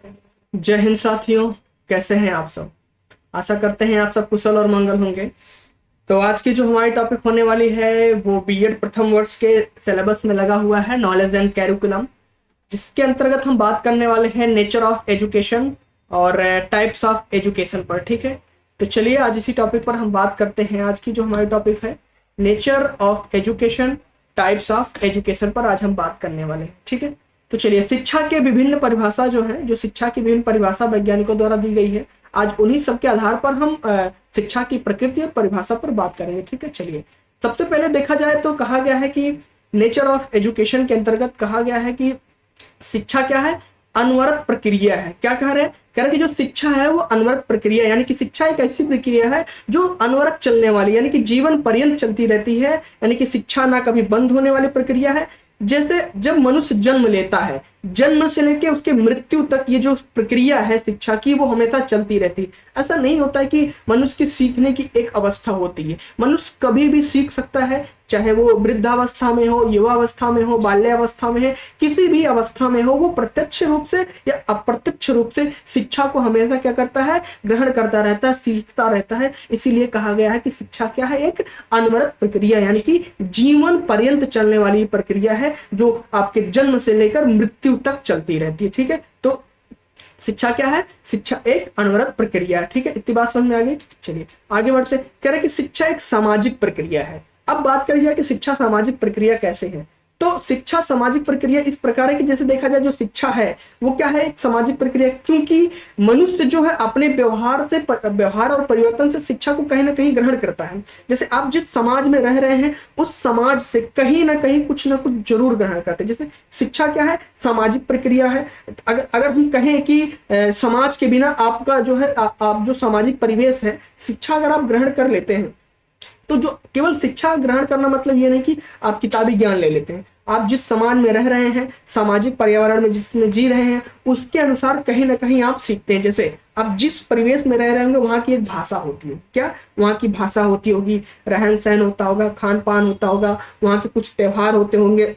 जय हिंद साथियों, कैसे हैं आप सब। आशा करते हैं आप सब कुशल और मंगल होंगे। तो आज की जो हमारी टॉपिक होने वाली है वो बीएड प्रथम वर्ष के सिलेबस में लगा हुआ है, नॉलेज एंड कैरिकुलम, जिसके अंतर्गत हम बात करने वाले हैं नेचर ऑफ एजुकेशन और टाइप्स ऑफ एजुकेशन पर। ठीक है, तो चलिए आज इसी टॉपिक पर हम बात करते हैं। आज की जो हमारी टॉपिक है nature of education, types of education पर आज हम बात करने वाले हैं। ठीक है, तो चलिए शिक्षा के विभिन्न परिभाषा जो है, जो शिक्षा की विभिन्न परिभाषा वैज्ञानिकों द्वारा दी गई है, आज उन्हीं सब के आधार पर हम शिक्षा की प्रकृति और परिभाषा पर बात करेंगे। ठीक है, चलिए सबसे पहले देखा जाए तो कहा गया है कि नेचर ऑफ एजुकेशन के अंतर्गत कहा गया है कि शिक्षा क्या है, अनवरत प्रक्रिया है। क्या कह रहे हैं, कह रहे हैं कि जो शिक्षा है वो अनवरत प्रक्रिया, यानी कि शिक्षा एक ऐसी प्रक्रिया है जो अनवरत चलने वाली, यानी कि जीवन पर्यंत चलती रहती है। यानी कि शिक्षा ना कभी बंद होने वाली प्रक्रिया है। जैसे जब मनुष्य जन्म लेता है, जन्म से लेकर उसके मृत्यु तक ये जो प्रक्रिया है शिक्षा की वो हमेशा चलती रहती है। ऐसा नहीं होता है कि मनुष्य की सीखने की एक अवस्था होती है। मनुष्य कभी भी सीख सकता है, चाहे वो वृद्धावस्था में हो, युवावस्था में हो, बाल्यावस्था में है, किसी भी अवस्था में हो, वो प्रत्यक्ष रूप से या अप्रत्यक्ष रूप से शिक्षा को हमेशा क्या करता है, ग्रहण करता रहता है, सीखता रहता है। इसीलिए कहा गया है कि शिक्षा क्या है, एक अनवरत प्रक्रिया, यानी कि जीवन पर्यंत चलने वाली प्रक्रिया है जो आपके जन्म से लेकर मृत्यु तक चलती रहती है। ठीक है, तो शिक्षा क्या है, शिक्षा एक अनवरत प्रक्रिया है। ठीक है, इतनी बात समझ में आ गई। चलिए आगे बढ़ते। कह रहे कि शिक्षा एक सामाजिक प्रक्रिया है। अब बात करी जाए कि शिक्षा सामाजिक प्रक्रिया कैसे है, तो शिक्षा सामाजिक प्रक्रिया इस प्रकार है कि जैसे देखा जाए जो शिक्षा है वो क्या है, एक सामाजिक प्रक्रिया, क्योंकि मनुष्य जो है अपने व्यवहार और परिवर्तन से शिक्षा को कहीं ना कहीं ग्रहण करता है। जैसे आप जिस समाज में रह रहे हैं उस समाज से कहीं ना कहीं कुछ ना कुछ जरूर ग्रहण करते हैं। जैसे शिक्षा क्या है, सामाजिक प्रक्रिया है। अगर हम कहें कि समाज के बिना आपका जो है आप जो सामाजिक परिवेश है, शिक्षा अगर आप ग्रहण कर लेते हैं तो जो केवल शिक्षा ग्रहण करना मतलब ये नहीं कि आप किताबी ज्ञान ले लेते हैं। आप जिस समाज में रह रहे हैं, सामाजिक पर्यावरण में जिसमें जी रहे हैं, उसके अनुसार कहीं ना कहीं आप सीखते हैं। जैसे आप जिस परिवेश में रह रहे होंगे वहां की एक भाषा होती है, क्या वहां की भाषा होती होगी, रहन सहन होता होगा, खान पान होता होगा, वहां के कुछ त्योहार होते होंगे,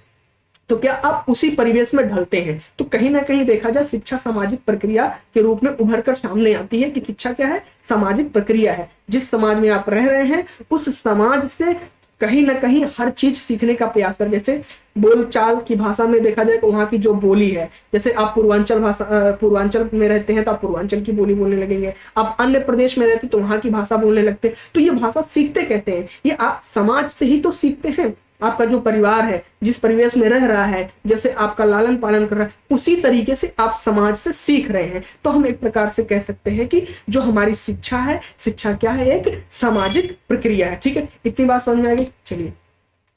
तो क्या आप उसी परिवेश में ढलते हैं। तो कहीं ना कहीं देखा जाए शिक्षा सामाजिक प्रक्रिया के रूप में उभर कर सामने आती है कि शिक्षा क्या है, सामाजिक प्रक्रिया है। जिस समाज में आप रह रहे हैं उस समाज से कहीं ना कहीं हर चीज सीखने का प्रयास करें। जैसे बोलचाल की भाषा में देखा जाए तो वहां की जो बोली है, जैसे आप पूर्वांचल में रहते हैं तो आप पूर्वांचल की बोली बोलने लगेंगे, आप अन्य प्रदेश में रहते तो वहां की भाषा बोलने लगते हैं। तो ये भाषा सीखते कहते हैं, ये आप समाज से ही तो सीखते हैं। आपका जो परिवार है, जिस परिवेश में रह रहा है, जैसे आपका लालन पालन कर रहा है, उसी तरीके से आप समाज से सीख रहे हैं। तो हम एक प्रकार से कह सकते हैं कि जो हमारी शिक्षा है, शिक्षा क्या है, एक सामाजिक प्रक्रिया है। ठीक है, इतनी बात समझ में आ गई। चलिए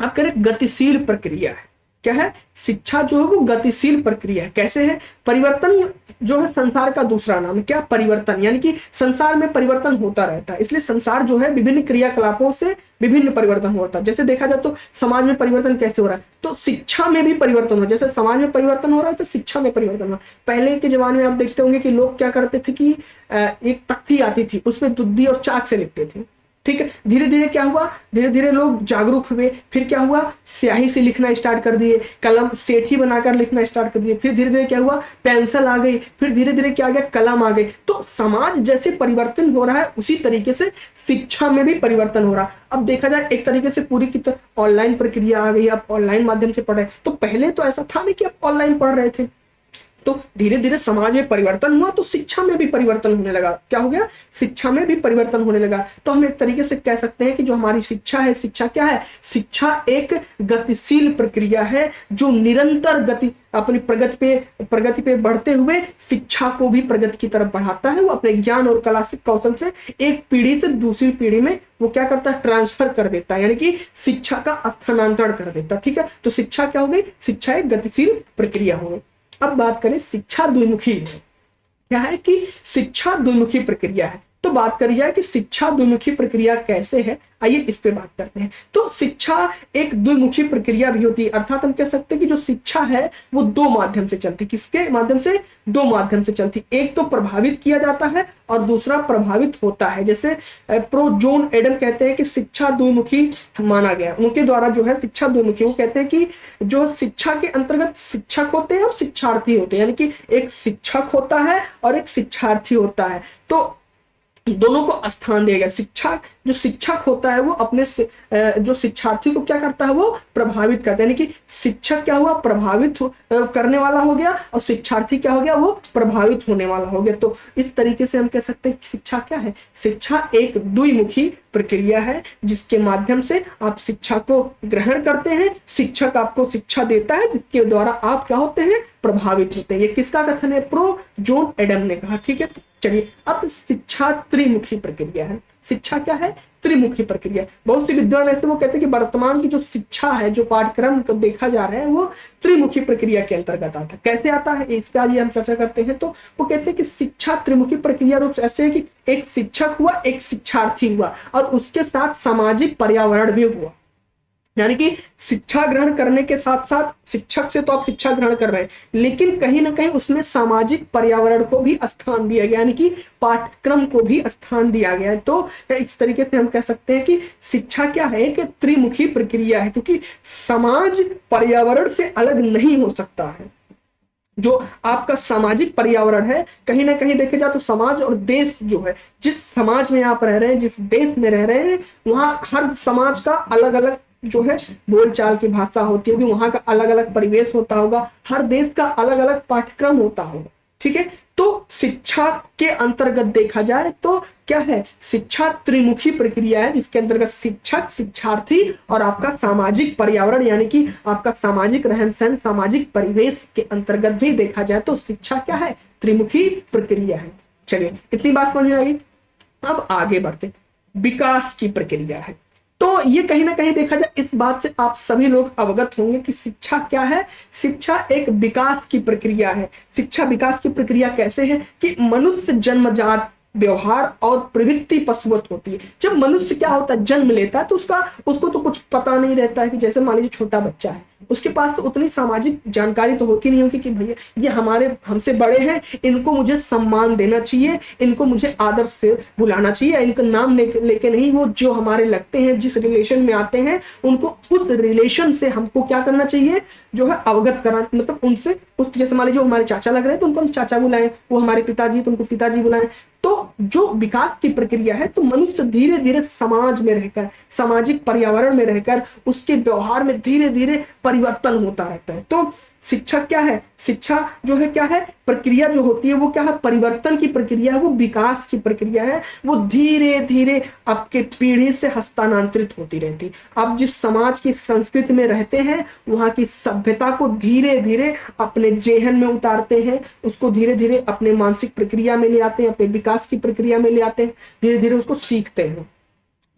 अब कह रहे गतिशील प्रक्रिया है। क्या है, शिक्षा जो है वो गतिशील प्रक्रिया है। कैसे है, परिवर्तन जो है संसार का दूसरा नाम है। क्या, परिवर्तन, यानी कि संसार में परिवर्तन होता रहता है, इसलिए संसार जो है विभिन्न क्रियाकलापों से विभिन्न परिवर्तन होता है। जैसे देखा जाए तो समाज में परिवर्तन कैसे हो रहा है, तो शिक्षा में भी परिवर्तन हो, जैसे समाज में परिवर्तन हो रहा है तो शिक्षा में परिवर्तन हो रहा है। पहले के जमाने में आप देखते होंगे कि लोग क्या करते थे कि एक तख्ती आती थी, उसमें दुद्धी और चाक से लिखते थे। ठीक है, धीरे धीरे क्या हुआ, धीरे धीरे लोग जागरूक हुए, फिर क्या हुआ, स्याही से लिखना स्टार्ट कर दिए, कलम सेठी बनाकर लिखना स्टार्ट कर दिए, फिर धीरे धीरे क्या हुआ, पेंसिल आ गई, फिर धीरे धीरे क्या आ गया, कलम आ गई। तो समाज जैसे परिवर्तन हो रहा है उसी तरीके से शिक्षा में भी परिवर्तन हो रहा है। अब देखा जाए एक तरीके से पूरी की तरह ऑनलाइन प्रक्रिया आ गई, आप ऑनलाइन माध्यम से पढ़ रहे। तो पहले तो ऐसा था नहीं कि आप ऑनलाइन पढ़ रहे थे, तो धीरे धीरे समाज में परिवर्तन हुआ तो शिक्षा में भी परिवर्तन होने लगा। क्या हो गया, शिक्षा में भी परिवर्तन होने लगा। तो हम एक तरीके से कह सकते हैं कि जो हमारी शिक्षा है, शिक्षा क्या है, शिक्षा एक गतिशील प्रक्रिया है जो निरंतर गति अपनी प्रगति पे बढ़ते हुए शिक्षा को भी प्रगति की तरफ बढ़ाता है। वो अपने ज्ञान और कला से कौशल से एक पीढ़ी से दूसरी पीढ़ी में वो क्या करता है, ट्रांसफर कर देता है, यानी कि शिक्षा का स्थानांतरण कर देता है। ठीक है, तो शिक्षा क्या हो गई, शिक्षा एक गतिशील प्रक्रिया हो गई। अब बात करें शिक्षा द्विमुखी है। क्या है कि शिक्षा द्विमुखी प्रक्रिया है। तो बात करी जाए कि शिक्षा द्विमुखी प्रक्रिया कैसे है, आइए इस पे बात करते हैं। तो शिक्षा एक द्विमुखी प्रक्रिया भी होती है, अर्थात हम कह सकते हैं कि जो शिक्षा है वो दो माध्यम से चलती। किसके माध्यम से? दो माध्यम से चलती। एक तो प्रभावित किया जाता है और दूसरा प्रभावित होता है। जैसे प्रो जॉन एडम कहते हैं कि शिक्षा द्विमुखी माना गया, उनके द्वारा जो है शिक्षा द्विमुखी। वो कहते हैं कि जो शिक्षा के अंतर्गत शिक्षक होते हैं और शिक्षार्थी होते हैं, यानी कि एक शिक्षक होता है और एक शिक्षार्थी होता है। तो दोनों को स्थान दिया गया। शिक्षा जो शिक्षक होता है वो अपने जो शिक्षार्थी को क्या करता है, वो प्रभावित करता है। यानी कि शिक्षक क्या हुआ, प्रभावित करने वाला हो गया, और शिक्षार्थी क्या हो गया, वो प्रभावित होने वाला हो गया। तो इस तरीके से हम कह सकते हैं कि शिक्षा क्या है, शिक्षा एक द्विमुखी प्रक्रिया है जिसके माध्यम से आप शिक्षा को ग्रहण करते हैं, शिक्षक आपको शिक्षा देता है जिसके द्वारा आप क्या होते हैं, प्रभावित होते हैं। ये किसका कथन है? प्रो जॉन एडम ने कहा। ठीक है, चलिए अब शिक्षा त्रिमुखी प्रक्रिया है। शिक्षा क्या है? त्रिमुखी प्रक्रिया। बहुत से विद्वान ऐसे वो कहते हैं कि वर्तमान की जो शिक्षा है, जो पाठ्यक्रम को देखा जा रहा है, वो त्रिमुखी प्रक्रिया के अंतर्गत आता है। कैसे आता है इस पे आज हम चर्चा करते हैं। तो वो कहते हैं कि शिक्षा त्रिमुखी प्रक्रिया रूप ऐसे है कि एक शिक्षक हुआ, एक शिक्षार्थी हुआ और उसके साथ सामाजिक पर्यावरण भी हुआ। यानी कि शिक्षा ग्रहण करने के साथ साथ शिक्षक से तो आप शिक्षा ग्रहण कर रहे हैं, लेकिन कहीं ना कहीं उसमें सामाजिक पर्यावरण को भी स्थान दिया गया, यानी कि पाठ्यक्रम को भी स्थान दिया गया है। तो इस तरीके से हम कह सकते हैं कि शिक्षा क्या है, एक त्रिमुखी प्रक्रिया है, क्योंकि समाज पर्यावरण से अलग नहीं हो सकता है। जो आपका सामाजिक पर्यावरण है, कहीं ना कहीं देखे जाए तो समाज और देश जो है, जिस समाज में आप रह रहे हैं, जिस देश में रह रहे हैं, वहां हर समाज का अलग अलग जो है बोलचाल की भाषा होती होगी, वहां का अलग अलग परिवेश होता होगा, हर देश का अलग अलग पाठ्यक्रम होता होगा। ठीक है, तो शिक्षा के अंतर्गत देखा जाए तो क्या है, शिक्षा त्रिमुखी प्रक्रिया है जिसके अंतर्गत शिक्षक, शिक्षार्थी और आपका सामाजिक पर्यावरण, यानी कि आपका सामाजिक रहन सहन, सामाजिक परिवेश के अंतर्गत भी देखा जाए तो शिक्षा क्या है, त्रिमुखी प्रक्रिया है। चलिए इतनी बात समझ में आ गई। अब आगे बढ़ते, विकास की प्रक्रिया है। तो ये कहीं ना कहीं देखा जाए इस बात से आप सभी लोग अवगत होंगे कि शिक्षा क्या है। शिक्षा एक विकास की प्रक्रिया है। शिक्षा विकास की प्रक्रिया कैसे है कि मनुष्य जन्मजात व्यवहार और प्रवृत्ति पशुवत होती है। जब मनुष्य क्या होता है, जन्म लेता है तो उसको तो कुछ पता नहीं रहता है कि जैसे मान लीजिए छोटा बच्चा है, उसके पास तो उतनी सामाजिक जानकारी तो होती नहीं होगी कि भैया ये हमसे बड़े हैं, इनको मुझे सम्मान देना चाहिए, इनको मुझे आदर से बुलाना चाहिए, इनका नाम लेके नहीं, वो जो हमारे लगते हैं, जिस रिलेशन में आते हैं, उनको उस रिलेशन से हमको क्या करना चाहिए, जो है अवगत कराना, मतलब उनसे जैसे मान लीजिए हमारे चाचा लग रहे हैं तो उनको हम चाचा बुलाएं, वो हमारे पिताजी तो उनको पिताजी बुलाएं। तो जो विकास की प्रक्रिया है, तो मनुष्य धीरे धीरे समाज में रहकर, सामाजिक पर्यावरण में रहकर उसके व्यवहार में धीरे धीरे परिवर्तन होता रहता है। तो शिक्षा क्या है, शिक्षा जो है क्या है, प्रक्रिया जो होती है वो क्या है, परिवर्तन की प्रक्रिया है, वो विकास की प्रक्रिया है। वो धीरे धीरे आपके पीढ़ी से हस्तांतरित होती रहती। आप जिस समाज की संस्कृति में रहते हैं, वहां की सभ्यता को धीरे धीरे अपने जेहन में उतारते हैं, उसको धीरे धीरे अपने मानसिक प्रक्रिया में ले आते हैं, अपने विकास की प्रक्रिया में ले आते हैं, धीरे धीरे उसको सीखते हैं।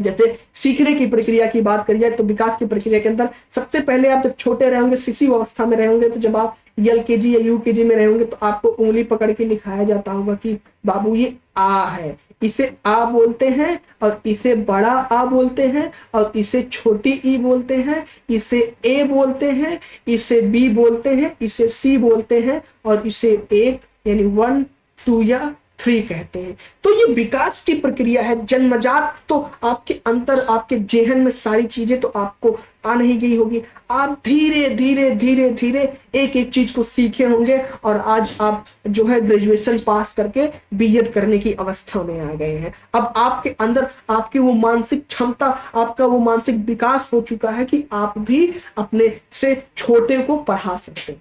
जैसे सीखने की प्रक्रिया की बात करी जाए तो विकास की प्रक्रिया के अंदर सबसे पहले आप जब छोटे रहेंगे, शिशु अवस्था में रहेंगे, तो जब आप LKG या UKG में रहेंगे तो आपको उंगली पकड़ के लिखाया जाता होगा कि बाबू ये आ है, इसे आ बोलते हैं, और इसे बड़ा आ बोलते हैं, और इसे छोटी ई बोलते हैं, इसे ए बोलते हैं, इसे बी बोलते हैं, इसे सी बोलते हैं, और इसे 1 यानी 1 2 या 3 कहते हैं। तो ये विकास की प्रक्रिया है। जन्मजात तो आपके अंदर, आपके जेहन में सारी चीजें तो आपको आ नहीं गई होगी, आप धीरे धीरे धीरे धीरे एक एक चीज को सीखे होंगे, और आज आप जो है ग्रेजुएशन पास करके B.Ed करने की अवस्था में आ गए हैं। अब आपके अंदर आपकी वो मानसिक क्षमता, आपका वो मानसिक विकास हो चुका है कि आप भी अपने से छोटे को पढ़ा सकते हैं,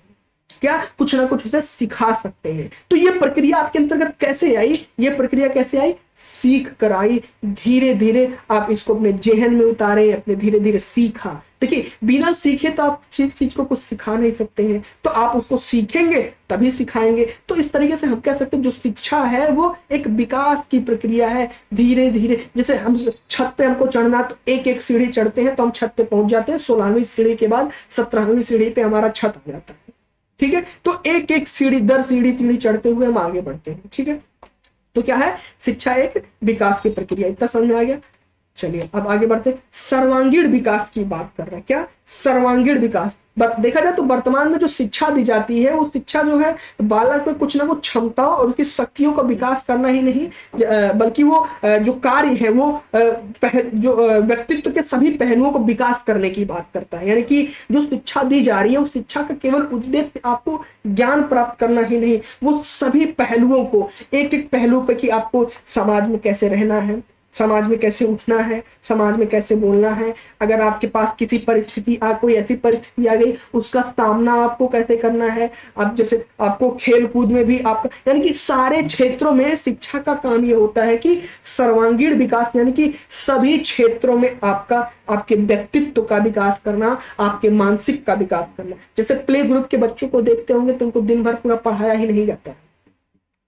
क्या कुछ ना कुछ उसे सिखा सकते हैं। तो ये प्रक्रिया आपके अंतर्गत कैसे आई, ये प्रक्रिया कैसे आई, सीख कर आई। धीरे धीरे आप इसको अपने जेहन में उतारे, अपने धीरे धीरे सीखा। देखिए बिना सीखे तो आप चीज को कुछ सिखा नहीं सकते हैं, तो आप उसको सीखेंगे तभी सिखाएंगे। तो इस तरीके से हम कह सकते हैं जो शिक्षा है वो एक विकास की प्रक्रिया है। धीरे धीरे, जैसे हम छत पे हमको चढ़ना, तो एक एक सीढ़ी चढ़ते हैं तो हम छत पे पहुंच जाते हैं, 16वीं सीढ़ी के बाद 17वीं सीढ़ी पे हमारा छत आ जाता है। ठीक है, तो एक एक सीढ़ी दर सीढ़ी चढ़ते हुए हम आगे बढ़ते हैं। ठीक है, तो क्या है, शिक्षा एक विकास की प्रक्रिया। इतना समझ में आ गया। चलिए अब आगे बढ़ते, सर्वांगीण विकास की बात कर रहे हैं। क्या, सर्वांगीण विकास। देखा जाए तो वर्तमान में जो शिक्षा दी जाती है वो शिक्षा जो है बालक में कुछ ना कुछ क्षमताओं और उसकी शक्तियों का विकास करना ही नहीं, बल्कि वो जो कार्य है वो जो व्यक्तित्व के सभी पहलुओं को विकास करने की बात करता है। यानी कि जो शिक्षा दी जा रही है उस शिक्षा का केवल उद्देश्य आपको ज्ञान प्राप्त करना ही नहीं, वो सभी पहलुओं को, एक एक पहलू पे कि आपको समाज में कैसे रहना है, समाज में कैसे उठना है, समाज में कैसे बोलना है, अगर आपके पास किसी परिस्थिति कोई ऐसी परिस्थिति आ गई उसका सामना आपको कैसे करना है। अब जैसे आपको खेल कूद में भी आपका, यानी कि सारे क्षेत्रों में शिक्षा का काम ये होता है कि सर्वांगीण विकास, यानी कि सभी क्षेत्रों में आपका, आपके व्यक्तित्व का विकास करना, आपके मानसिक का विकास करना। जैसे प्ले ग्रुप के बच्चों को देखते होंगे तो उनको दिन भर पूरा पढ़ाया ही नहीं जाता है।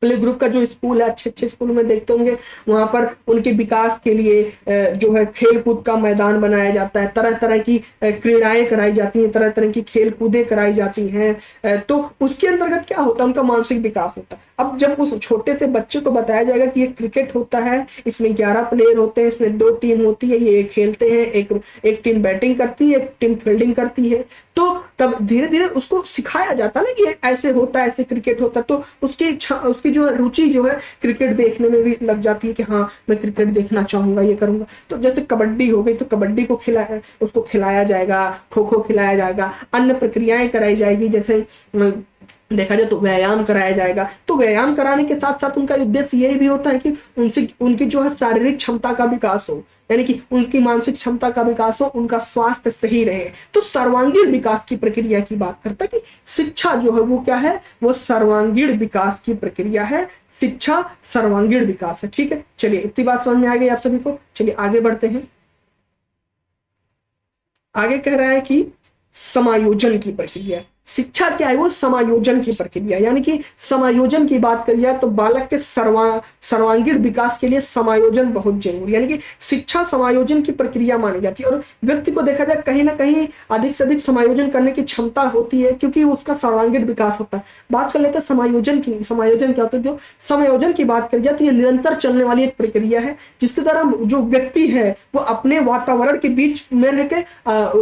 प्ले ग्रुप का जो स्कूल है, अच्छे अच्छे स्कूल में देखते होंगे वहां पर उनके विकास के लिए जो है खेल कूद का मैदान बनाया जाता है, तरह तरह की क्रीड़ाएं कराई जाती हैं, तरह तरह की खेल कूदें कराई जाती हैं। तो उसके अंतर्गत क्या होता है, उनका मानसिक विकास होता है। अब जब उस छोटे से बच्चे को बताया जाएगा कि ये क्रिकेट होता है, इसमें 11 प्लेयर होते हैं, इसमें 2 टीम होती है, ये खेलते हैं, एक टीम बैटिंग करती है, एक टीम फील्डिंग करती है, तो तब धीरे धीरे उसको सिखाया जाता है ना कि ऐसे होता है, ऐसे क्रिकेट होता है। तो उसकी जो रुचि जो है क्रिकेट देखने में भी लग जाती है कि हाँ मैं क्रिकेट देखना चाहूंगा, ये करूंगा। तो जैसे कबड्डी हो गई तो कबड्डी को उसको खिलाया जाएगा, खो खो खिलाया जाएगा, अन्य प्रक्रियाएं कराई जाएगी, जैसे देखा जाए तो व्यायाम कराया जाएगा। तो व्यायाम कराने के साथ साथ उनका उद्देश्य यही भी होता है कि उनकी जो है शारीरिक क्षमता का विकास हो, यानी कि उनकी मानसिक क्षमता का विकास हो, उनका स्वास्थ्य सही रहे। तो सर्वांगीण विकास की प्रक्रिया की बात करता है कि शिक्षा जो है वो क्या है, वो सर्वांगीण विकास की प्रक्रिया है। शिक्षा सर्वांगीण विकास है। ठीक है, चलिए इतनी बात समझ में आ गई आप सभी को। चलिए आगे बढ़ते हैं। आगे कह रहा है कि समायोजन की प्रक्रिया। शिक्षा क्या है, वो समायोजन की प्रक्रिया, यानी कि समायोजन की बात करी जाए तो बालक के सर्वांगीण विकास के लिए समायोजन बहुत जरूरी, यानी कि शिक्षा समायोजन की प्रक्रिया मानी जाती है। और व्यक्ति को देखा जाए कहीं ना कहीं अधिक से अधिक समायोजन करने की क्षमता होती है, क्योंकि उसका सर्वांगीण विकास होता है। बात कर लेते हैं समायोजन की। समायोजन क्या होता है, जो समायोजन की बात करी जाए तो ये निरंतर चलने वाली एक प्रक्रिया है, जिसके द्वारा जो व्यक्ति है वो अपने वातावरण के बीच में रह के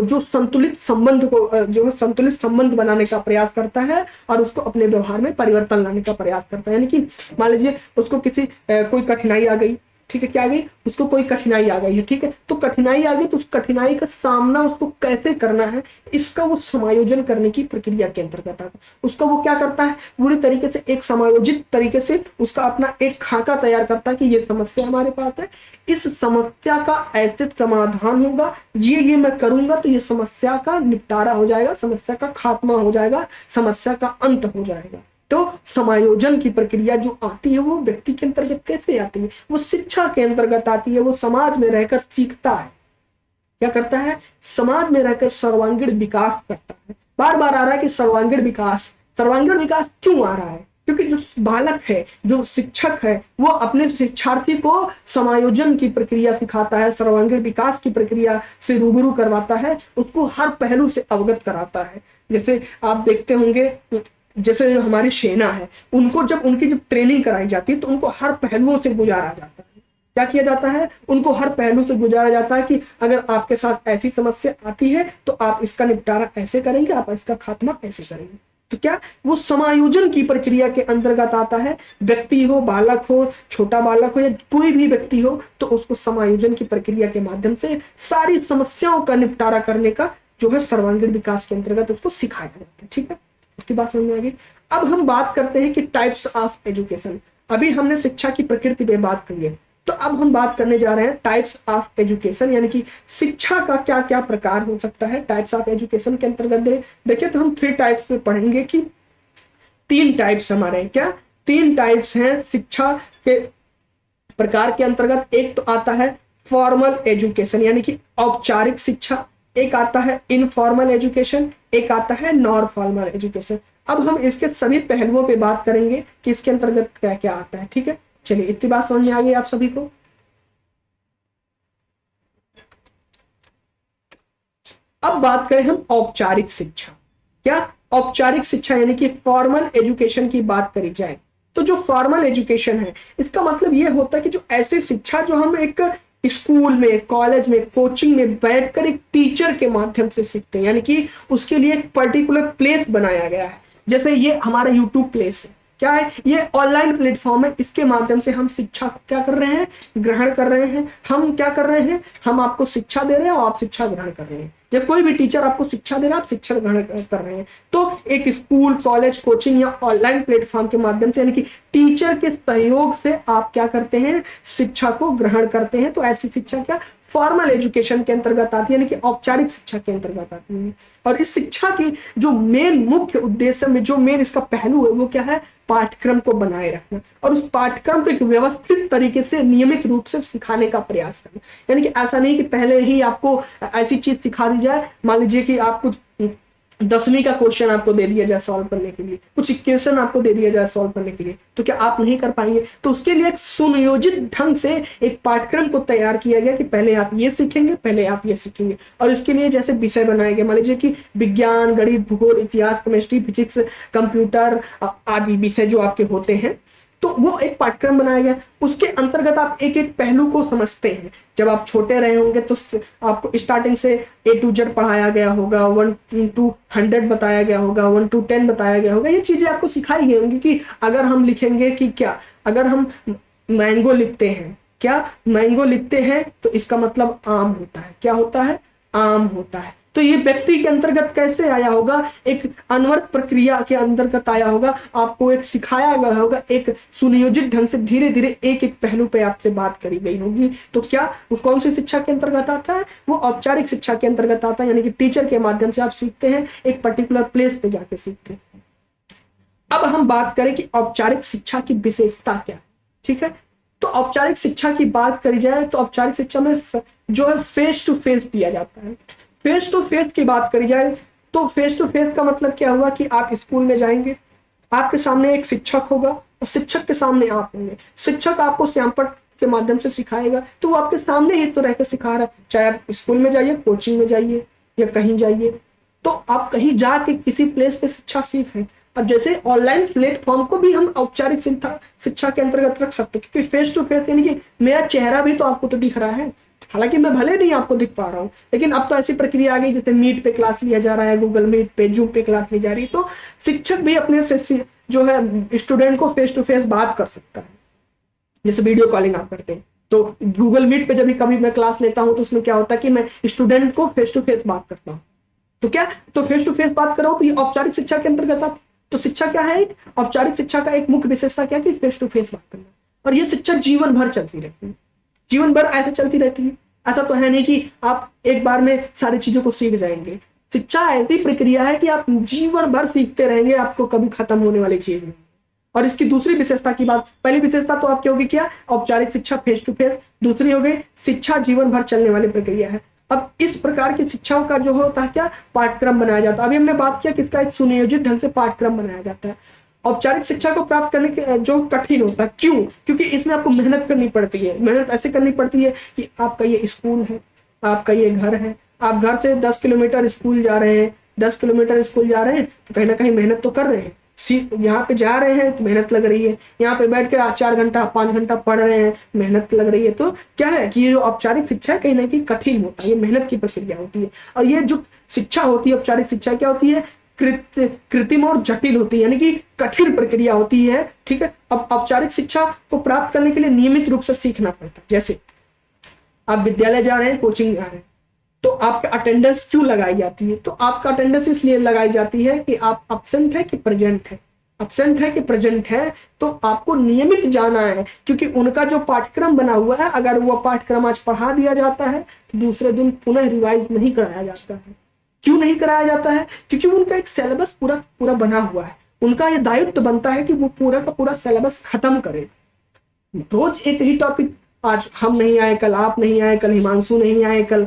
जो संतुलित संबंध को, जो है संतुलित संबंध बनाने का प्रयास करता है और उसको अपने व्यवहार में परिवर्तन लाने का प्रयास करता है। यानी कि मान लीजिए उसको किसी कोई कठिनाई आ गई, ठीक है, क्या आ गई, उसको कोई कठिनाई आ गई है, ठीक है, तो कठिनाई आ गई तो उस कठिनाई का सामना उसको कैसे करना है, इसका वो समायोजन करने की प्रक्रिया के अंतर्गत आता है। उसका वो क्या करता है, पूरी तरीके से एक समायोजित तरीके से उसका अपना एक खाका तैयार करता है कि ये समस्या हमारे पास है, इस समस्या का ऐसे समाधान होगा, ये मैं करूंगा तो ये समस्या का निपटारा हो जाएगा, समस्या का खात्मा हो जाएगा, समस्या का अंत हो जाएगा। तो समायोजन की प्रक्रिया जो आती है वो व्यक्ति के अंतर्गत कैसे आती है, वो शिक्षा के अंतर्गत आती है। वो समाज में रहकर सीखता है, क्या करता है, समाज में रहकर सर्वांगीण विकास करता है। बार बार आ रहा है कि सर्वांगीण विकास क्यों आ रहा है, क्योंकि जो बालक है, जो शिक्षक है, वो अपने शिक्षार्थी को समायोजन की प्रक्रिया सिखाता है, सर्वांगीण विकास की प्रक्रिया से रूबरू करवाता है, उसको हर पहलू से अवगत कराता है। जैसे आप देखते होंगे, जैसे जो हमारी सेना है, उनको उनकी जब ट्रेनिंग कराई जाती है तो उनको हर पहलुओं से गुजारा जाता है। क्या किया जाता है, उनको हर पहलू से गुजारा जाता है कि अगर आपके साथ ऐसी समस्या आती है तो आप इसका निपटारा ऐसे करेंगे, आप इसका खात्मा ऐसे करेंगे। तो क्या वो समायोजन की प्रक्रिया के अंतर्गत आता है। व्यक्ति हो, बालक हो, छोटा बालक हो या कोई भी व्यक्ति हो, तो उसको समायोजन की प्रक्रिया के माध्यम से सारी समस्याओं का निपटारा करने का जो है सर्वांगीण विकास के अंतर्गत उसको सिखाया जाता है। ठीक है, उसकी बात समझ में आ गई। अब हम बात करते हैं कि टाइप्स ऑफ एजुकेशन। अभी हमने शिक्षा की प्रकृति पे बात करी है, तो अब हम बात करने जा रहे हैं टाइप्स ऑफ एजुकेशन, यानी कि शिक्षा का क्या क्या प्रकार हो सकता है। टाइप्स ऑफ एजुकेशन के अंतर्गत देखिए तो हम 3 टाइप्स में पढ़ेंगे कि 3 टाइप्स हमारे हैं। क्या 3 टाइप्स हैं शिक्षा के प्रकार के अंतर्गत। एक तो आता है फॉर्मल एजुकेशन, यानी कि औपचारिक शिक्षा, एक आता है इनफॉर्मल एजुकेशन, एक आता है नॉन फॉर्मल एजुकेशन। अब हम इसके सभी पहलुओं पे बात करेंगे कि इसके अंतर्गत क्या क्या आता है। ठीक है, चलिए इतनी बात समझ में आ गई आप सभी को। अब बात करें हम औपचारिक शिक्षा। क्या औपचारिक शिक्षा यानी कि फॉर्मल एजुकेशन की बात करी जाए तो जो फॉर्मल एजुकेशन है इसका मतलब ये होता है कि जो ऐसी शिक्षा जो हम एक स्कूल में, कॉलेज में, कोचिंग में बैठकर एक टीचर के माध्यम से सीखते हैं, यानी कि उसके लिए एक पर्टिकुलर प्लेस बनाया गया है। जैसे ये हमारा यूट्यूब प्लेस है, क्या है, ये ऑनलाइन प्लेटफॉर्म है। इसके माध्यम से हम शिक्षा को क्या कर रहे हैं, ग्रहण कर रहे हैं। हम क्या कर रहे हैं, हम आपको शिक्षा दे रहे हैं और आप शिक्षा ग्रहण कर रहे हैं, या कोई भी टीचर आपको शिक्षा दे रहा है, आप शिक्षा ग्रहण कर रहे हैं। तो एक स्कूल, कॉलेज, कोचिंग या ऑनलाइन प्लेटफॉर्म के माध्यम से, यानी कि टीचर के सहयोग से आप क्या करते हैं, शिक्षा को ग्रहण करते हैं। तो ऐसी शिक्षा क्या फॉर्मल एजुकेशन के अंतर्गत आती है, यानी कि औपचारिक शिक्षा के अंतर्गत आती है। और इस शिक्षा की जो मेन मुख्य उद्देश्य में जो मेन इसका पहलू है वो क्या है, पाठ्यक्रम को बनाए रखना और उस पाठ्यक्रम को एक व्यवस्थित तरीके से नियमित रूप से सिखाने का प्रयास करना। यानी कि ऐसा नहीं कि पहले ही आपको ऐसी चीज सिखा दी जाए, मान लीजिए कि आपको 10वीं का क्वेश्चन आपको दे दिया जाए सॉल्व करने के लिए, कुछ इक्वेशन आपको दे दिया जाए सॉल्व करने के लिए, तो क्या आप नहीं कर पाएंगे? तो उसके लिए एक सुनियोजित ढंग से एक पाठ्यक्रम को तैयार किया गया कि पहले आप ये सीखेंगे, पहले आप ये सीखेंगे। और इसके लिए जैसे विषय बनाए गए, मान लीजिए कि विज्ञान, गणित, भूगोल, इतिहास, केमिस्ट्री, फिजिक्स, कंप्यूटर आदि विषय जो आपके होते हैं, तो वो एक पाठ्यक्रम बनाया गया। उसके अंतर्गत आप एक एक पहलू को समझते हैं। जब आप छोटे रहे होंगे तो आपको स्टार्टिंग से A to Z पढ़ाया गया होगा, 1 to 100 बताया गया होगा, 1 to 10 बताया गया होगा। ये चीजें आपको सिखाई गई होंगी कि अगर हम लिखेंगे कि क्या, अगर हम मैंगो लिखते हैं, क्या मैंगो लिखते हैं तो इसका मतलब आम होता है। क्या होता है, आम होता है। तो ये व्यक्ति के अंतर्गत कैसे आया होगा, एक अनवरत प्रक्रिया के अंतर्गत आया होगा। आपको एक सिखाया गया होगा, एक सुनियोजित ढंग से धीरे धीरे एक एक पहलू पे आपसे बात करी गई होगी। तो क्या वो कौन सी शिक्षा के अंतर्गत आता है, वो औपचारिक शिक्षा के अंतर्गत आता है। यानी कि टीचर के माध्यम से आप सीखते हैं, एक पर्टिकुलर प्लेस पे जाके सीखते हैं। अब हम बात करें कि औपचारिक शिक्षा की विशेषता क्या है। ठीक है, तो औपचारिक शिक्षा की बात करी जाए तो औपचारिक शिक्षा में जो है फेस टू फेस दिया जाता है। फेस टू फेस की बात करी जाए तो फेस टू फेस का मतलब क्या हुआ कि आप स्कूल में जाएंगे, आपके सामने एक शिक्षक होगा और शिक्षक के सामने आप होंगे। शिक्षक आपको श्यामपट्ट के माध्यम से सिखाएगा, तो वो आपके सामने ही तो रहकर सिखा रहा है। चाहे आप स्कूल में जाइए, कोचिंग में जाइए या कहीं जाइए, तो आप कहीं जाके किसी प्लेस पे शिक्षा सीख रहे हैं। अब जैसे ऑनलाइन प्लेटफॉर्म को भी हम औपचारिक शिक्षा के अंतर्गत रख सकते हैं, क्योंकि फेस टू फेस यानी कि मेरा चेहरा भी तो आपको तो दिख रहा है। हालांकि मैं भले नहीं आपको दिख पा रहा हूँ, लेकिन अब तो ऐसी प्रक्रिया आ गई जैसे मीट पे क्लास लिया जा रहा है, गूगल मीट पे, जूम पे क्लास ली जा रही है। तो शिक्षक भी अपने से जो है स्टूडेंट को फेस टू फेस बात कर सकता है। जैसे वीडियो कॉलिंग आप करते हैं तो गूगल मीट पे जब भी कभी मैं क्लास लेता हूँ तो उसमें क्या होता है कि मैं स्टूडेंट को फेस टू फेस बात करता हूँ। तो क्या, तो फेस टू फेस बात कर रहा हूँ, तो ये औपचारिक शिक्षा के अंतर्गत आती है। तो शिक्षा क्या है, एक औपचारिक शिक्षा का एक मुख्य विशेषता क्या है कि फेस टू फेस बात करना। और ये शिक्षा जीवन भर चलती रहती है, जीवन भर ऐसे चलती रहती है। ऐसा तो है नहीं कि आप एक बार में सारी चीजों को सीख जाएंगे। शिक्षा ऐसी प्रक्रिया है कि आप जीवन भर सीखते रहेंगे, आपको कभी खत्म होने वाली चीज नहीं। और इसकी दूसरी विशेषता की बात, पहली विशेषता तो आपकी होगी क्या, औपचारिक शिक्षा फेस टू फेस। दूसरी हो गई शिक्षा जीवन भर चलने वाली प्रक्रिया है। अब इस प्रकार की शिक्षाओं का जो होता है क्या, पाठ्यक्रम बनाया जाता है। अभी हमने बात किया कि इसका एक सुनियोजित ढंग से पाठ्यक्रम बनाया जाता है। औपचारिक शिक्षा को प्राप्त करने के जो कठिन होता है, क्यों, क्योंकि इसमें आपको मेहनत करनी पड़ती है। मेहनत ऐसे करनी पड़ती है कि आपका ये स्कूल है, आपका ये घर है, आप घर से 10 किलोमीटर स्कूल जा रहे हैं, 10 किलोमीटर स्कूल जा रहे हैं तो कहीं ना कहीं मेहनत तो कर रहे हैं। यहाँ पे जा रहे हैं तो मेहनत लग रही है, यहाँ पे बैठ कर 4 घंटा 5 घंटा पढ़ रहे हैं, मेहनत लग रही है। तो क्या है कि ये जो औपचारिक शिक्षा है कहीं ना कहीं कठिन होता है, ये मेहनत की प्रक्रिया होती है। और ये जो शिक्षा होती है, औपचारिक शिक्षा क्या होती है, कृत्रिम और जटिल होती है, यानी कि कठिन प्रक्रिया होती है। ठीक है, अब औपचारिक शिक्षा को प्राप्त करने के लिए नियमित रूप से सीखना पड़ता है। जैसे आप विद्यालय जा रहे हैं, कोचिंग जा रहे हैं, तो आपका अटेंडेंस क्यों लगाई जाती है, तो आपका अटेंडेंस इसलिए लगाई जाती है कि आप एब्सेंट है कि प्रेजेंट है, एब्सेंट है कि प्रेजेंट है। तो आपको नियमित जाना है, क्योंकि उनका जो पाठ्यक्रम बना हुआ है, अगर वो पाठ्यक्रम आज पढ़ा दिया जाता है तो दूसरे दिन पुनः रिवाइज नहीं कराया जाता है। क्यों नहीं कराया जाता है, क्योंकि उनका एक सिलेबस पूरा पूरा बना हुआ है। उनका ये दायित्व बनता है कि वो पूरा का पूरा सिलेबस खत्म करे। रोज एक ही टॉपिक, आज हम नहीं आए, कल आप नहीं आए, कल हिमांशु नहीं आए, कल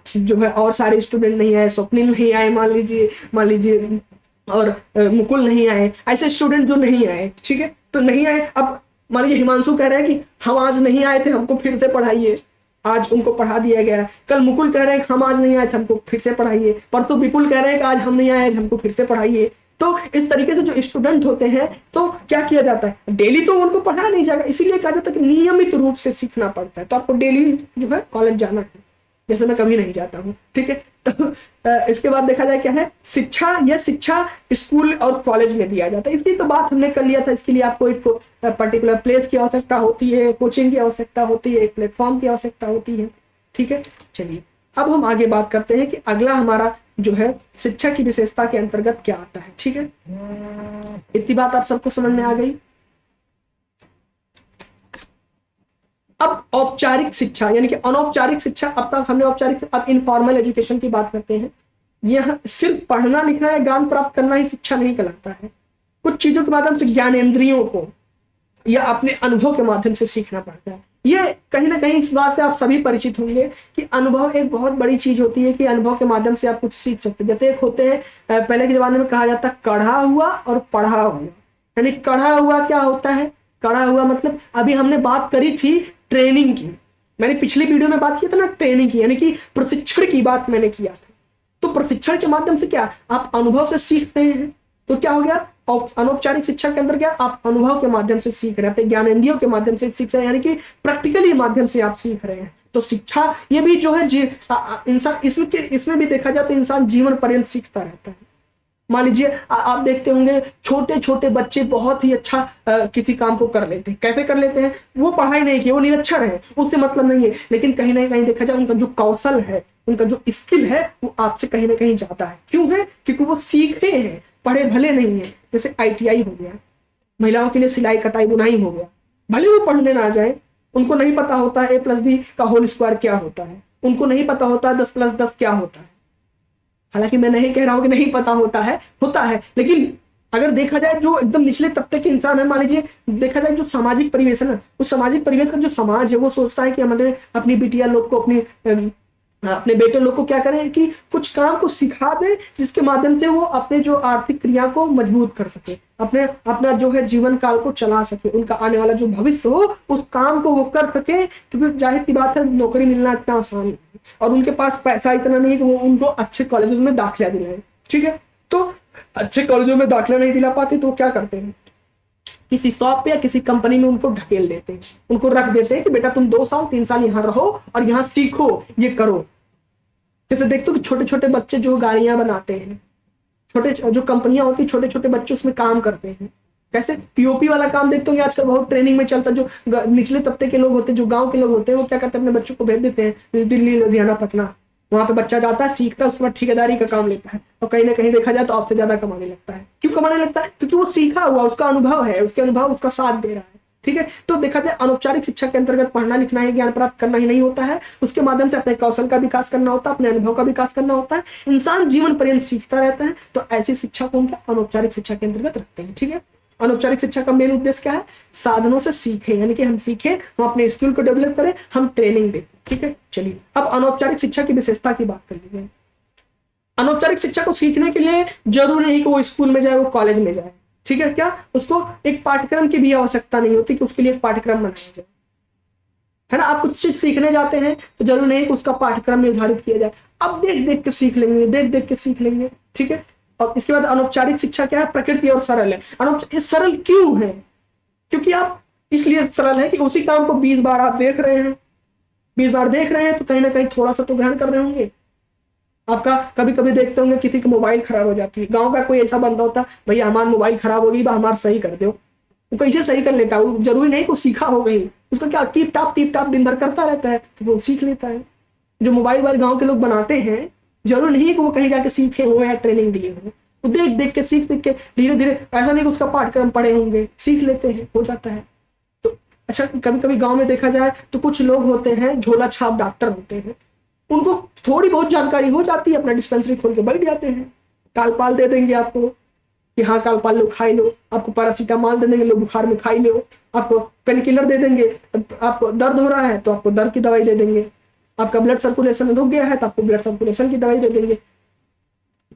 जो है और सारे स्टूडेंट नहीं आए, स्वप्निल नहीं आए, मान लीजिए और मुकुल नहीं आए, ऐसे स्टूडेंट जो नहीं आए। ठीक है, तो नहीं आए। अब मान लीजिए हिमांशु कह रहे हैं कि हम आज नहीं आए थे, हमको फिर से पढ़ाइए, आज उनको पढ़ा दिया गया। कल मुकुल कह रहे हैं कि हम आज नहीं आए थे, हमको फिर से पढ़ाइए। परसों विपुल कह रहे हैं कि आज हम नहीं आए, आज हमको फिर से पढ़ाइए। तो इस तरीके से जो स्टूडेंट होते हैं तो क्या किया जाता है, डेली तो उनको पढ़ाया नहीं जाएगा, इसीलिए कहा जाता है कि नियमित रूप से सीखना पड़ता है। तो आपको डेली जो है कॉलेज जाना है, जैसे मैं कभी नहीं जाता हूँ, ठीक है। तो इसके बाद देखा जाए क्या है, शिक्षा, यह शिक्षा स्कूल और कॉलेज में दिया जाता है। इसकी तो बात हमने कर लिया था। इसके लिए आपको एक पर्टिकुलर प्लेस की आवश्यकता होती है, कोचिंग की आवश्यकता होती है, एक प्लेटफॉर्म की आवश्यकता होती है, ठीक है। चलिए अब हम आगे बात करते हैं कि अगला हमारा जो है शिक्षा की विशेषता के अंतर्गत क्या आता है, ठीक है। इतनी बात आप सबको समझ में आ गई। अब औपचारिक शिक्षा यानी कि अनौपचारिक शिक्षा, अब तक हमने औपचारिक, अब इनफॉर्मल एजुकेशन की बात करते हैं। यह सिर्फ पढ़ना लिखना या ज्ञान प्राप्त करना ही शिक्षा नहीं कहलाता है। कुछ चीजों के माध्यम से ज्ञानेंद्रियों को या अपने अनुभव के माध्यम से सीखना पड़ता है। ये कहीं ना कहीं इस बात से आप सभी परिचित होंगे कि अनुभव एक बहुत बड़ी चीज होती है कि अनुभव के माध्यम से आप कुछ सीख सकते हैं। जैसे एक होते हैं, पहले के जमाने में कहा जाता कढ़ा हुआ और पढ़ा हुआ। यानी कढ़ा हुआ क्या होता है, कढ़ा हुआ मतलब अभी हमने बात करी थी ट्रेनिंग की, मैंने पिछली वीडियो में बात किया था ना ट्रेनिंग की, यानी कि प्रशिक्षण की बात मैंने किया था। तो प्रशिक्षण के माध्यम से क्या आप अनुभव से सीख रहे हैं, तो क्या हो गया, अनौपचारिक शिक्षा के अंदर क्या आप अनुभव के माध्यम से सीख रहे हैं, अपने ज्ञानेंद्रियों के माध्यम से सीख रहे हैं, यानी कि प्रैक्टिकली माध्यम से आप सीख रहे हैं। तो शिक्षा ये भी जो है इंसान, इसमें भी देखा जाए तो इंसान जीवन पर्यंत सीखता रहता है। मान लीजिए आप देखते होंगे छोटे छोटे बच्चे बहुत ही अच्छा किसी काम को कर लेते हैं। कैसे कर लेते हैं, वो पढ़ाई नहीं की, वो निरक्षर है, उससे मतलब नहीं है, लेकिन कहीं ना कहीं देखा जाए उनका जो कौशल है, उनका जो स्किल है वो आपसे कहीं ना कहीं ज्यादा है। क्यों है, क्योंकि वो सीखे हैं, पढ़े भले नहीं है। जैसे ITI हो गया, महिलाओं के लिए सिलाई कटाई बुनाई हो गया, भले वो पढ़ने ना जाए, उनको नहीं पता होता है A+B का होल स्क्वायर क्या होता है, उनको नहीं पता होता है 10+10 क्या होता है। हालांकि मैं नहीं कह रहा हूं कि नहीं पता होता है, होता है, लेकिन अगर देखा जाए जो एकदम निचले तबके के इंसान है, मान लीजिए देखा जाए जो सामाजिक परिवेश है ना, उस सामाजिक परिवेश का जो समाज है वो सोचता है कि हमारे अपनी बिटिया लोग को, अपने बेटे लोग को क्या करें कि कुछ काम को सिखा दें जिसके माध्यम से वो अपने जो आर्थिक क्रिया को मजबूत कर सके, अपना जो है जीवन काल को चला सके, उनका आने वाला जो भविष्य हो उस काम को वो कर सके। क्योंकि जाहिर सी बात है नौकरी मिलना इतना आसान नहीं है और उनके पास पैसा इतना नहीं है कि वो उनको अच्छे कॉलेजों में दाखिला दिलाएं, ठीक है। तो अच्छे कॉलेजों में दाखिला नहीं दिला पाते तो क्या करते हैं, किसी शॉप पे या किसी कंपनी में उनको ढकेल देते हैं, उनको रख देते हैं कि बेटा तुम 2 साल 3 साल यहाँ रहो और यहाँ सीखो, ये करो। जैसे देखते हो कि छोटे छोटे बच्चे जो गाड़ियां बनाते हैं, छोटे जो कंपनियां होती है, छोटे छोटे बच्चे उसमें काम करते हैं। कैसे POP वाला काम देखते होंगे आजकल बहुत ट्रेनिंग में चलता है। जो निचले तबके के लोग होते हैं, जो गाँव के लोग होते हैं, वो क्या करते हैं, अपने बच्चों को भेज देते हैं दिल्ली, लुधियाना, पटना। वहां पे बच्चा जाता है, सीखता है, उसके बाद ठेकेदारी का काम लेता है और कहीं ना कहीं देखा जाए तो आपसे ज्यादा कमाने लगता है। क्यों कमाने लगता है, क्योंकि वो सीखा हुआ, उसका अनुभव है, उसके अनुभव उसका साथ दे रहा है, ठीक है। तो देखा जाए अनौपचारिक शिक्षा के अंतर्गत पढ़ना लिखना ही, ज्ञान प्राप्त करना ही नहीं होता है, उसके माध्यम से अपने कौशल का विकास करना होता है, अपने अनुभव का विकास करना होता है। इंसान जीवन पर्यंत सीखता रहता है। तो ऐसी शिक्षा को हम अनौपचारिक शिक्षा के अंतर्गत रखते हैं, ठीक है। अनौपचारिक शिक्षा का मेन उद्देश्य क्या है, साधनों से सीखें, यानी कि हम सीखें, हम अपने स्किल को डेवलप करें, हम ट्रेनिंग दें, ठीक है। चलिए अब अनौपचारिक शिक्षा की विशेषता की बात कर लीजिए। अनौपचारिक शिक्षा को सीखने के लिए जरूरी नहीं कि वो स्कूल में जाए, वो कॉलेज में जाए, ठीक है। क्या उसको एक पाठ्यक्रम की भी आवश्यकता नहीं होती कि उसके लिए एक पाठ्यक्रम बनाया जाए, है ना। आप कुछ चीज सीखने जाते हैं तो जरूरी नहीं कि उसका पाठ्यक्रम निर्धारित किया जाए, आप देख देख के सीख लेंगे, देख देख के सीख लेंगे, ठीक है। और इसके बाद अनौपचारिक शिक्षा क्या है, प्रकृति और सरल है। ये सरल क्यों है, क्योंकि आप इसलिए सरल है कि उसी काम को 20 बार आप देख रहे हैं, 20 बार देख रहे हैं तो कहीं ना कहीं थोड़ा सा तो ग्रहण कर रहे होंगे। आपका कभी कभी देखते होंगे किसी की मोबाइल खराब हो जाती है, गांव का कोई ऐसा बंदा होता, भैया हमारी मोबाइल खराब हो गई, हमारा सही कर दो, वो कैसे सही कर लेता है, वो जरूरी नहीं को सीखा हो गई, उसका क्या टिप टाप दिन भर करता रहता है तो वो सीख लेता है। जो मोबाइल वाले गाँव के लोग बनाते हैं, जरूरी नहीं कि वो कहीं जाके सीखे हुए या ट्रेनिंग दिए हुए, वो देख देख के सीख के धीरे धीरे, ऐसा नहीं कि उसका पाठ्यक्रम पढ़े होंगे, सीख लेते हैं, हो जाता है। तो अच्छा कभी कभी गांव में देखा जाए तो कुछ लोग होते हैं झोला छाप डॉक्टर होते हैं, उनको थोड़ी बहुत जानकारी हो जाती है, अपना डिस्पेंसरी खोल के बैठ जाते हैं, कालपाल दे देंगे आपको कि हाँ कालपाल लो खाई लो, आपको पैरासीटामॉल दे देंगे, लो बुखार में खाई लो, आपको पेन किलर दे देंगे, आपको दर्द हो रहा है तो आपको दर्द की दवाई दे देंगे, आपका ब्लड सर्कुलेशन रुक गया है तो आपको ब्लड सर्कुलेशन की दवाई दे देंगे।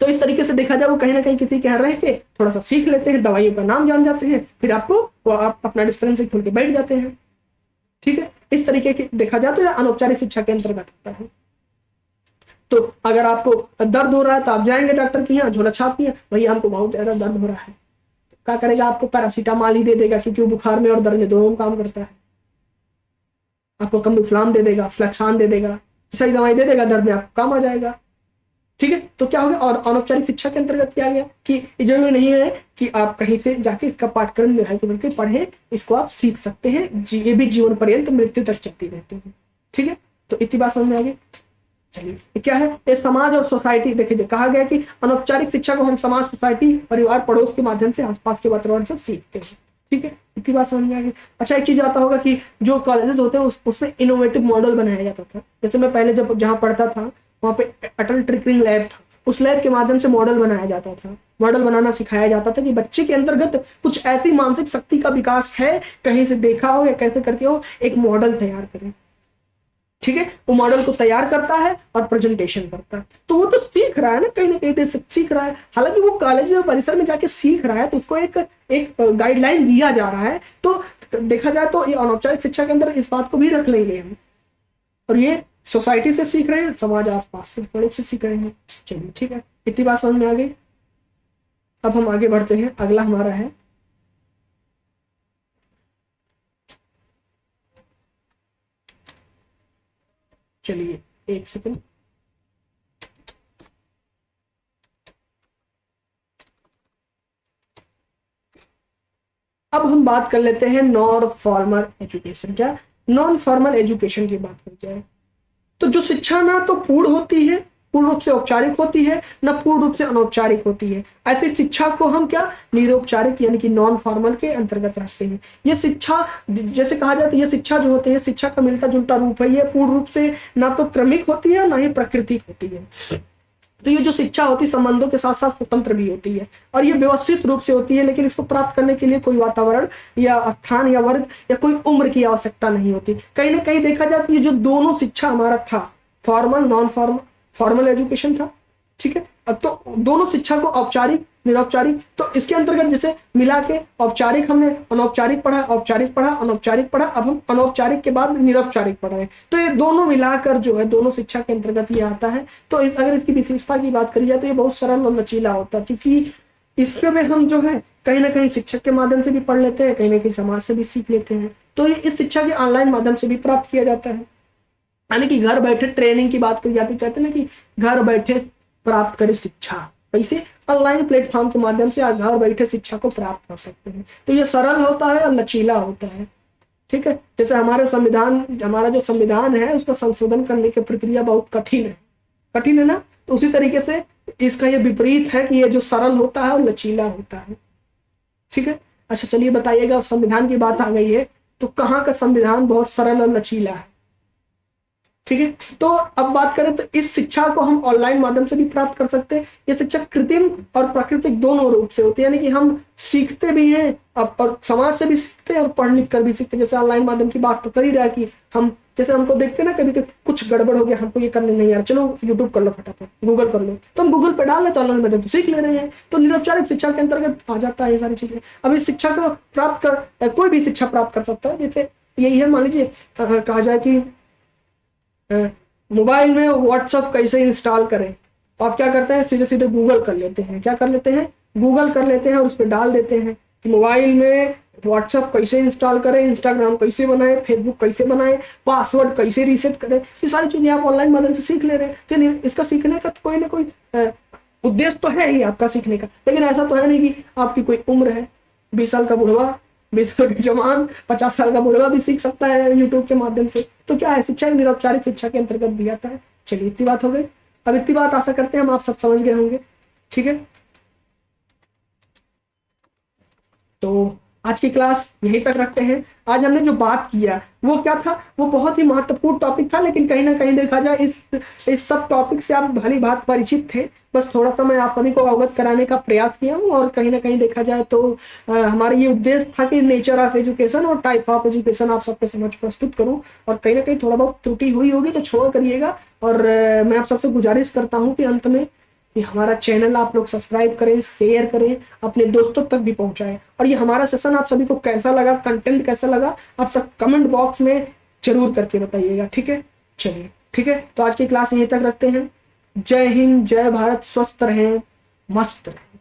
तो इस तरीके से देखा जाए वो कहीं ना कहीं किसी के यहाँ रह के थोड़ा सा सीख लेते हैं, दवाइयों का नाम जान जाते हैं, फिर आप अपना डिस्पेंसरी खोल के बैठ जाते हैं, ठीक है। इस तरीके की देखा जाए तो यह अनौपचारिक शिक्षा के अंतर्गत आता है। तो अगर आपको दर्द हो रहा है तो आप जाएंगे डॉक्टर के यहाँ, झोला छाप दिया, भैया हमको बहुत ज्यादा दर्द हो रहा है, क्या करेगा, आपको पैरासीटामॉल ही दे देगा, क्योंकि वो बुखार में और दर्द में दोनों में काम करता है। आपको कम्बिफ्लाम दे देगा, फ्लेक्सान दे देगा, सही दवाई दे देगा, दर्द में आपको काम आ जाएगा। ठीक है, तो क्या हो गया, और अनौपचारिक शिक्षा के अंतर्गत किया गया कि जरूरी नहीं है कि आप कहीं से जाके इसका पाठ्यक्रम निर्धारित करके पढ़ें, इसको आप सीख सकते हैं, ये भी जीवन पर्यंत मृत्यु तक चलती रहती है। ठीक है, तो इतनी बात समझ में आ गई। चलिए, क्या है ये समाज और सोसाइटी, देखिए कहा गया कि अनौपचारिक शिक्षा को हम समाज, सोसाइटी, परिवार, पड़ोस के माध्यम से, आसपास के वातावरण से सीखते हैं। ठीक है, इतनी बात समझ में आ गई। अच्छा, एक चीज आता होगा कि जो कॉलेजेस होते हैं उसमें इनोवेटिव मॉडल बनाया जाता था। जैसे मैं पहले जब जहाँ पढ़ता था वहाँ पे अटल टिंकरिंग लैब था, उस लैब के माध्यम से मॉडल बनाया जाता था, मॉडल बनाना सिखाया जाता था कि बच्चे के अंतर्गत कुछ ऐसी मानसिक शक्ति का विकास है, कहीं से देखा हो या कैसे करके हो, एक मॉडल तैयार करें। ठीक है, वो मॉडल को तैयार करता है और प्रेजेंटेशन करता है, तो वो तो सीख रहा है ना, कहीं ना कहीं सीख रहा है। हालांकि वो कॉलेज परिसर में जाके सीख रहा है, तो उसको एक गाइडलाइन दिया जा रहा है। तो देखा जाए तो ये अनौपचारिक शिक्षा के अंदर इस बात को भी रख लेंगे हम। और ये सोसाइटी से सीख रहे हैं, समाज आसपास से, पड़ोस से सीख रहे हैं। चलिए, ठीक है, इतनी बात समझ में आ गई। अब हम आगे बढ़ते हैं, अगला हमारा है चलिए एक सेकंड, अब हम बात कर लेते हैं नॉन फॉर्मल एजुकेशन। क्या नॉन फॉर्मल एजुकेशन की बात कर जाए तो जो शिक्षा ना तो पूर्ण होती है, पूर्ण रूप से औपचारिक होती है, ना पूर्ण रूप से अनौपचारिक होती है, ऐसी शिक्षा को हम क्या निरौपचारिक यानी कि नॉन फॉर्मल के अंतर्गत रखते हैं। ये शिक्षा, जैसे कहा जाता है, ये शिक्षा जो होती है, शिक्षा का मिलता जुलता रूप है। ये पूर्ण रूप से ना तो क्रमिक होती है ना ही प्राकृतिक होती है। तो ये जो शिक्षा होती है संबंधों के साथ साथ स्वतंत्र भी होती है, और ये व्यवस्थित रूप से होती है, लेकिन इसको प्राप्त करने के लिए कोई वातावरण या स्थान या वर्ग या कोई उम्र की आवश्यकता नहीं होती। कहीं ना कहीं देखा जाती है, जो दोनों शिक्षा हमारा था, फॉर्मल नॉन फॉर्मल एजुकेशन था। ठीक है, अब तो दोनों शिक्षा को औपचारिक निरौपचारिक, तो इसके अंतर्गत जैसे मिला के औपचारिक हमने अनौपचारिक पढ़ा, औपचारिक पढ़ा, अनौपचारिक पढ़ा, अब हम अनौपचारिक के बाद निरौपचारिक पढ़ रहे हैं। तो ये दोनों मिलाकर जो है दोनों शिक्षा के अंतर्गत ये आता है। तो अगर इसकी विशेषता की बात करी जाए तो ये बहुत सरल और लचीला होता है, क्योंकि इसमें हम जो है कहीं ना कहीं शिक्षक के माध्यम से भी पढ़ लेते हैं, कहीं ना कहीं समाज से भी सीख लेते हैं। तो ये इस शिक्षा के ऑनलाइन माध्यम से भी प्राप्त किया जाता है, यानी कि घर बैठे ट्रेनिंग की बात करी जाती है। कहते हैं ना कि घर बैठे प्राप्त करें शिक्षा, कैसे ऑनलाइन प्लेटफॉर्म के माध्यम से आप घर बैठे शिक्षा को प्राप्त कर सकते हैं। तो ये सरल होता है और लचीला होता है। ठीक है, जैसे हमारा जो संविधान है उसका संशोधन करने की प्रक्रिया बहुत कठिन है ना, तो उसी तरीके से इसका ये विपरीत है कि ये जो सरल होता है और लचीला होता है। ठीक है, अच्छा चलिए बताइएगा, संविधान की बात आ गई है तो कहाँ का संविधान बहुत सरल और लचीला है। ठीक है, तो अब बात करें तो इस शिक्षा को हम ऑनलाइन माध्यम से भी प्राप्त कर सकते हैं। ये शिक्षा कृत्रिम और प्राकृतिक दोनों रूप से होती है, यानी कि हम सीखते भी हैं और समाज से भी सीखते हैं और पढ़ लिख कर भी सीखते हैं। जैसे ऑनलाइन माध्यम की बात तो कर ही रहा है कि हम जैसे हमको देखते हैं ना, कभी कुछ गड़बड़ हो गया, हमको ये करने नहीं यार, चलो यूट्यूब कर लो, फटाफट गूगल कर लो, तो हम गूगल पे डाल लेते ऑनलाइन माध्यम से सीख ले रहे हैं। तो निरौपचारिक शिक्षा के अंतर्गत आ जाता है ये सारी चीजें। अब इस शिक्षा को प्राप्त कर कोई भी शिक्षा प्राप्त कर सकता है। जैसे यही है, मान लीजिए कहा जाए कि मोबाइल में व्हाट्सएप कैसे इंस्टॉल करें, तो आप क्या करते हैं, सीधे सीधे गूगल कर लेते हैं। क्या कर लेते हैं, गूगल कर लेते हैं और उस पर डाल देते हैं कि मोबाइल में व्हाट्सएप कैसे इंस्टॉल करें, इंस्टाग्राम कैसे बनाएं, फेसबुक कैसे बनाएं, पासवर्ड कैसे रीसेट करें। ये सारी चीजें आप ऑनलाइन माध्यम से सीख ले रहे हैं। तो इसका सीखने का तो कोई ना कोई उद्देश्य तो है ही आपका सीखने का, लेकिन ऐसा तो है नहीं कि आपकी कोई उम्र है, 20 साल का बुढ़वा, 20 साल का जवान, 50 साल का बुढ़वा भी सीख सकता है यूट्यूब के माध्यम से। तो क्या है, शिक्षा निरौपचारिक शिक्षा के अंतर्गत भी आता है। चलिए इतनी बात हो गई। अब इतनी बात आशा करते हैं हम आप सब समझ गए होंगे। ठीक है, तो आज की क्लास यहीं तक रखते हैं। आज हमने जो बात किया वो क्या था, वो बहुत ही महत्वपूर्ण टॉपिक था, लेकिन कहीं ना कहीं देखा जाए इस सब टॉपिक से आप भली बात परिचित थे। बस थोड़ा सा मैं आप सभी को अवगत कराने का प्रयास किया हूँ, और कहीं ना कहीं देखा जाए तो हमारा ये उद्देश्य था कि नेचर ऑफ एजुकेशन और टाइप ऑफ एजुकेशन आप सबके समझ प्रस्तुत करूँ। और कहीं ना कहीं थोड़ा बहुत त्रुटि हुई होगी तो क्षमा करिएगा। और मैं आप सबसे गुजारिश करता हूँ कि अंत में कि हमारा चैनल आप लोग सब्सक्राइब करें, शेयर करें, अपने दोस्तों तक भी पहुंचाएं। और ये हमारा सेशन आप सभी को कैसा लगा, कंटेंट कैसा लगा, आप सब कमेंट बॉक्स में जरूर करके बताइएगा। ठीक है, चलिए ठीक है, तो आज की क्लास यहीं तक रखते हैं। जय हिंद, जय भारत, स्वस्थ रहें, मस्त रहें।